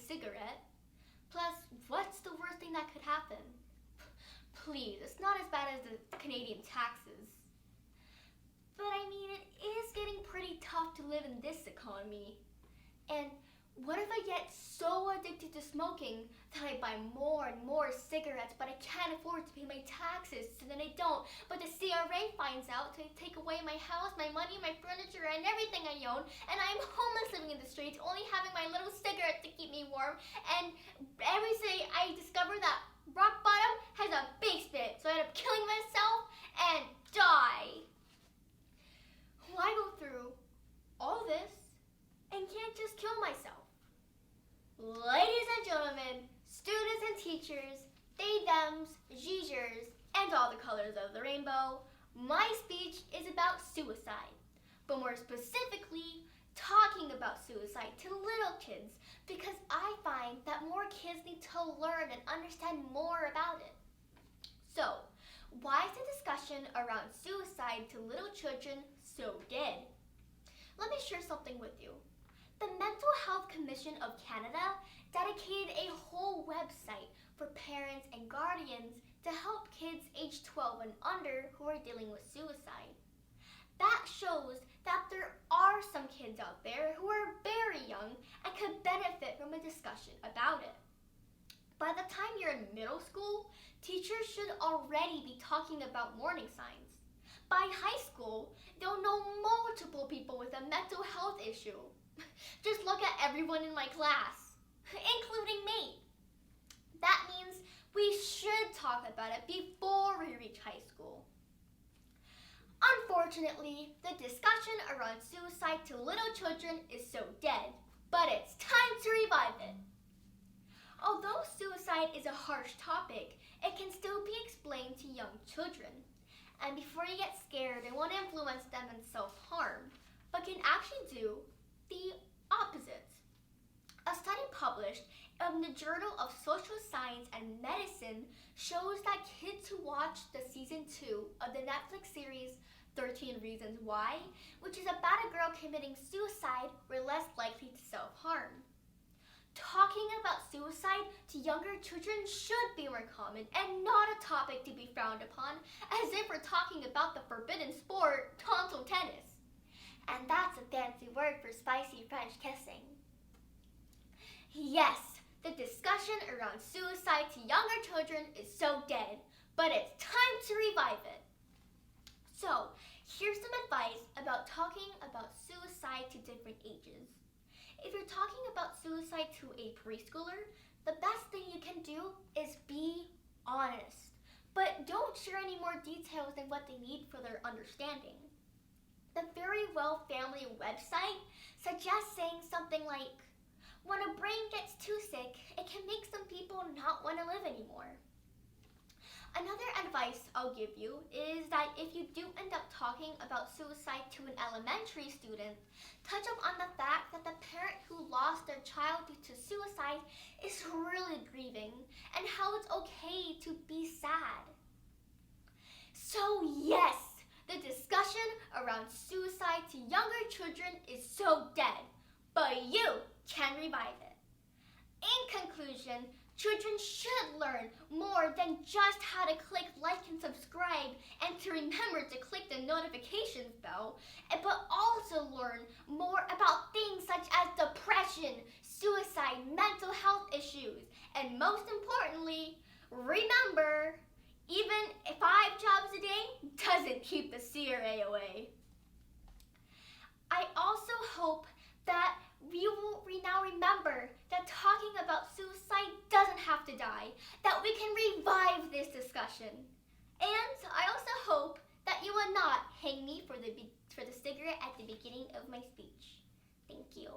cigarette. Plus, what's the worst thing that could happen? Please, it's not as bad as the Canadian taxes. But I mean, it is getting pretty tough to live in this economy. And what if I get so addicted to smoking that I buy more and more cigarettes, but I can't afford to pay my taxes, so then I don't. But the CRA finds out to take away my house, my money, my furniture, and everything I own, and I'm homeless living in the streets, only having my little cigarette to keep me warm. And every day I discover that rock bottom has a basement, so I end up killing myself and die. Why go through all this and can't just kill myself? Ladies and gentlemen, students and teachers, they, thems, zhezhers, and all the colors of the rainbow, my speech is about suicide, but more specifically, talking about suicide to little kids, because I find that more kids need to learn and understand more about it. So, why is the discussion around suicide to little children so dead? Let me share something with you. The Mental Health Commission of Canada dedicated a whole website for parents and guardians to help kids age 12 and under who are dealing with suicide. That shows that there are some kids out there who are very young and could benefit from a discussion about it. By the time you're in middle school, teachers should already be talking about warning signs. By high school, they'll know multiple people with a mental health issue. Just look at everyone in my class, including me. That means we should talk about it before we reach high school. Unfortunately, the discussion around suicide to little children is so dead, but it's time to revive it. Although suicide is a harsh topic, it can still be explained to young children. And before you get scared, it won't influence them in self-harm, but can actually do the opposite. A study published in the Journal of Social Science and Medicine shows that kids who watched the season 2 of the Netflix series 13 Reasons Why, which is about a girl committing suicide, were less likely to self-harm. Talking about suicide to younger children should be more common and not a topic to be frowned upon, as if we're talking about the forbidden sport, tonsil tennis. And that's a fancy word for spicy French kissing. Yes, the discussion around suicide to younger children is so dead, but it's time to revive it. So, here's some advice about talking about suicide to different ages. If you're talking about suicide to a preschooler, the best thing you can do is be honest, but don't share any more details than what they need for their understanding. The Verywell Family website suggests saying something like, when a brain gets too sick, it can make some people not want to live anymore. Another advice I'll give you is that if you do end up talking about suicide to an elementary student, touch up on the fact that the parent who lost their child due to suicide is really grieving and how it's okay to be sad. So yes, the discussion around suicide to younger children is so dead, but you can revive it. In conclusion, children should learn more than just how to click like and subscribe and to remember to click the notifications bell, but also learn more about things such as depression, suicide, mental health issues, and most importantly, remember, even 5 jobs a day doesn't keep the CRA away. I also hope that we now remember that talking about suicide doesn't have to die, that we can revive this discussion. And I also hope that you will not hang me for the cigarette at the beginning of my speech. Thank you.